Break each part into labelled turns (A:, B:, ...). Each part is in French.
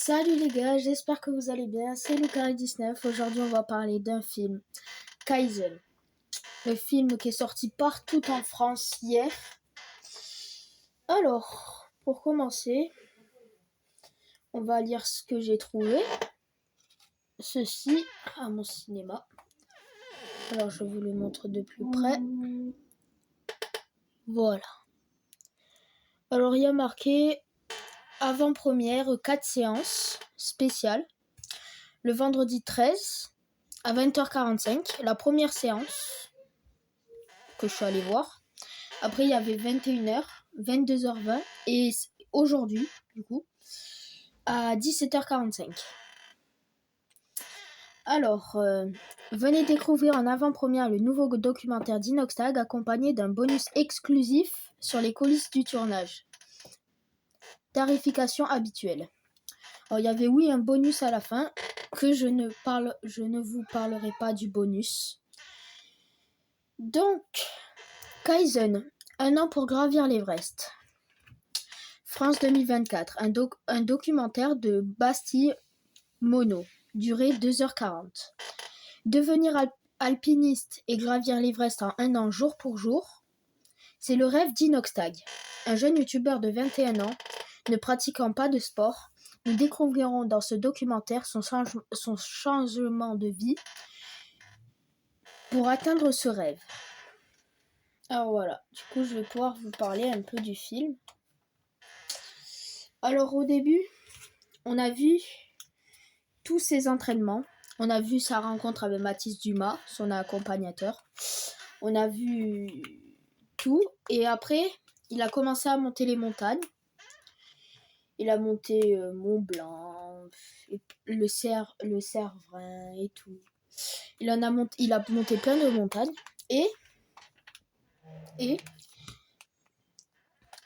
A: Salut les gars, j'espère que vous allez bien, c'est Lucari19. Aujourd'hui on va parler d'un film, Kaizen. Le film qui est sorti partout en France hier. Alors, pour commencer, on va lire ce que j'ai trouvé. Ceci à mon cinéma. Alors je vous le montre de plus près. Voilà. Alors il y a marqué avant-première 4 séances spéciales. Le vendredi 13 à 20h45, la première séance que je suis allée voir. Après, il y avait 21h, 22h20 et aujourd'hui, du coup, à 17h45. Alors, venez découvrir en avant-première le nouveau documentaire d'Inoxtag accompagné d'un bonus exclusif sur les coulisses du tournage. Tarification habituelle. Alors, il y avait un bonus à la fin que je ne vous parlerai pas du bonus. Donc, Kaizen, 1 an pour gravir l'Everest. France 2024, un documentaire de Bastille Mono, durée 2h40. Devenir alpiniste et gravir l'Everest en 1 an jour pour jour, c'est le rêve d'Inoxtag, un jeune youtubeur de 21 ans ne pratiquant pas de sport. Nous découvrirons dans ce documentaire son changement de vie pour atteindre ce rêve. Alors voilà, du coup je vais pouvoir vous parler un peu du film. Alors au début, on a vu tous ses entraînements. On a vu sa rencontre avec Mathis Dumas, son accompagnateur. On a vu tout. Et après, il a commencé à monter les montagnes. Il a monté Mont Blanc, le Cervin et tout. Il a monté plein de montagnes. Et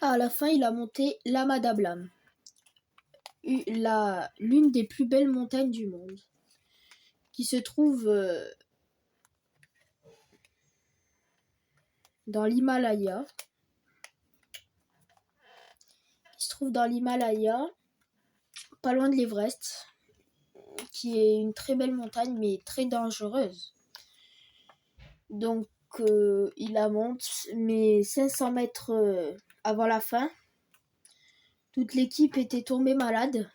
A: à la fin, il a monté l'Ama Dablam, l'une des plus belles montagnes du monde, qui se trouve dans l'Himalaya. Pas loin de l'Everest, qui est une très belle montagne, mais très dangereuse. Donc, il la monte, mais 500 mètres avant la fin, toute l'équipe était tombée malade.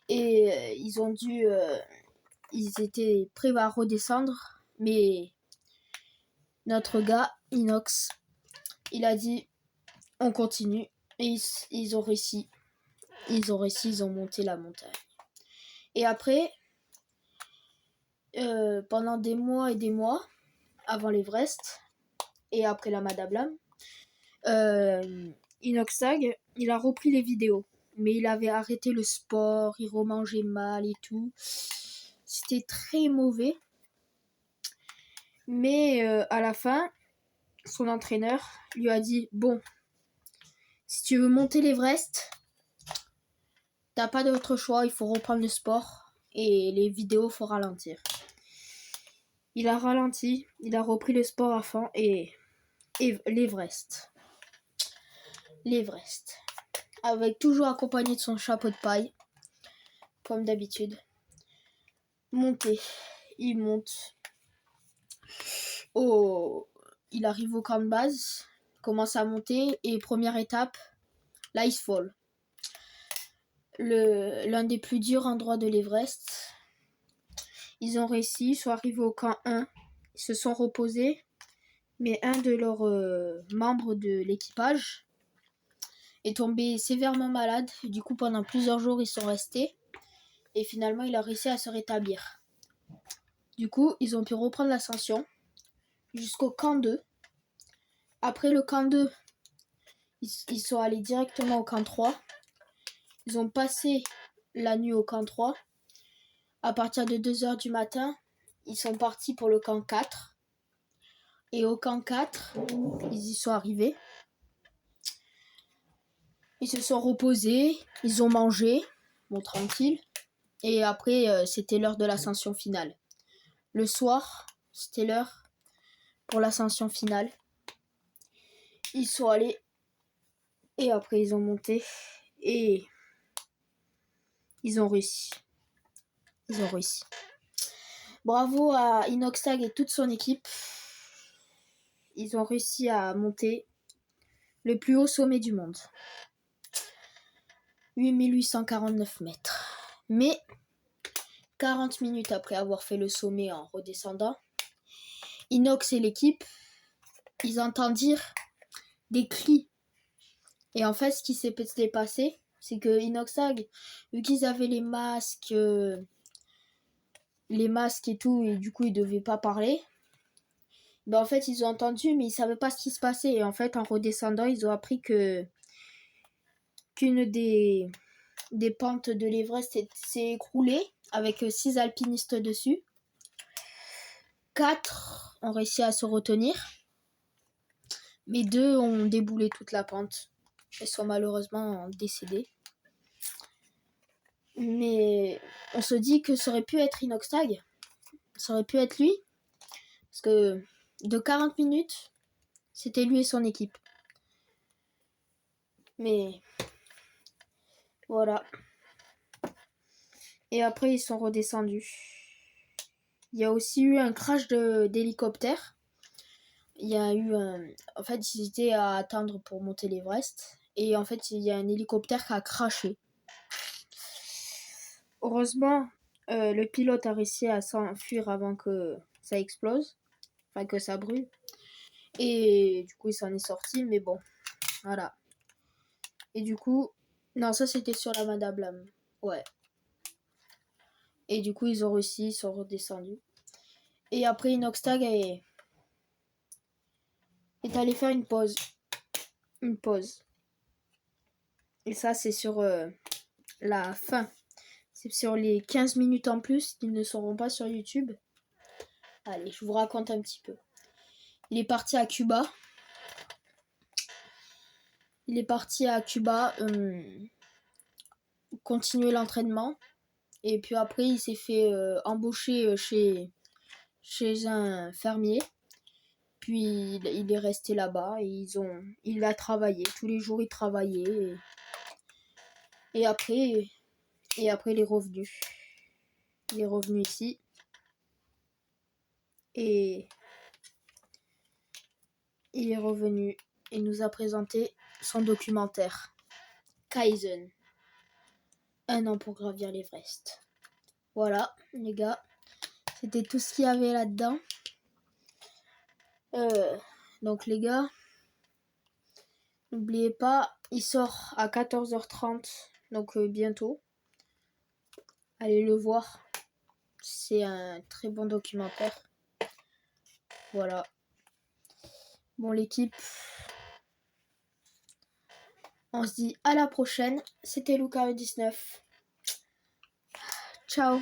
A: Et ils étaient prêts à redescendre, mais notre gars, Inox, il a dit, on continue. Et ils ont réussi. Ils ont monté la montagne. Et après, pendant des mois et des mois, avant l'Everest, et après la Madablam, Inoxtag, il a repris les vidéos. Mais il avait arrêté le sport, il remangeait mal et tout. C'était très mauvais. Mais à la fin, son entraîneur lui a dit, bon, si tu veux monter l'Everest, t'as pas d'autre choix, il faut reprendre le sport et les vidéos, faut ralentir. Il a ralenti, il a repris le sport à fond et l'Everest, avec toujours accompagné de son chapeau de paille, comme d'habitude. Il monte. Il arrive au camp de base, commence à monter et première étape, l'Icefall. L'un des plus durs endroits de l'Everest. Ils ont réussi, ils sont arrivés au camp 1, ils se sont reposés, mais un de leurs membres de l'équipage est tombé sévèrement malade. Du coup, pendant plusieurs jours, ils sont restés et finalement, il a réussi à se rétablir. Du coup, ils ont pu reprendre l'ascension jusqu'au camp 2. Après le camp 2, ils sont allés directement au camp 3. Ils ont passé la nuit au camp 3. À partir de 2h du matin, ils sont partis pour le camp 4. Et au camp 4, ils y sont arrivés. Ils se sont reposés, ils ont mangé, bon tranquille. Et après, c'était l'heure de l'ascension finale. Le soir, c'était l'heure pour l'ascension finale. Ils sont allés et après ils ont monté. Et Ils ont réussi. Ils ont réussi. Bravo à Inoxtag et toute son équipe. Ils ont réussi à monter le plus haut sommet du monde. 8849 mètres. Mais 40 minutes après avoir fait le sommet en redescendant, Inox et l'équipe, ils entendirent des cris. Et en fait, ce qui s'est passé, c'est que Inoxtag, vu qu'ils avaient les masques et tout, et du coup, ils devaient pas parler. Ben, en fait, ils ont entendu, mais ils savaient pas ce qui se passait. Et en fait, en redescendant, ils ont appris qu'une des pentes de l'Everest s'est écroulée avec 6 alpinistes dessus. 4 ont réussi à se retenir, mais 2 ont déboulé toute la pente. Ils sont malheureusement décédés. Mais on se dit que ça aurait pu être Inoxtag. Ça aurait pu être lui. Parce que de 40 minutes, c'était lui et son équipe. Mais voilà. Et après, ils sont redescendus. Il y a aussi eu un crash d'hélicoptère. Il y a eu en fait, ils étaient à attendre pour monter l'Everest. Et en fait, il y a un hélicoptère qui a crashé. Heureusement, le pilote a réussi à s'enfuir avant que ça explose. Enfin, que ça brûle. Et du coup, il s'en est sorti. Mais bon, voilà. Et du coup... Non, ça, c'était sur la Madame. Ouais. Et du coup, ils ont réussi, ils sont redescendus. Et après, Inoxtag est allé faire une pause. Une pause. Et ça, c'est sur la fin. C'est sur les 15 minutes en plus qui ne seront pas sur YouTube. Allez, je vous raconte un petit peu. Il est parti à Cuba. Continuer l'entraînement. Et puis après, il s'est fait embaucher chez un fermier. Puis il est resté là-bas et il a travaillé. Tous les jours, il travaillait. Et après, il est revenu. Il est revenu ici. Et il est revenu et nous a présenté son documentaire. Kaizen. 1 an pour gravir l'Everest. Voilà, les gars. C'était tout ce qu'il y avait là-dedans. Donc, les gars, n'oubliez pas, il sort à 14h30. Donc, bientôt. Allez le voir. C'est un très bon documentaire. Voilà. Bon, l'équipe, on se dit à la prochaine. C'était Luca19. Ciao.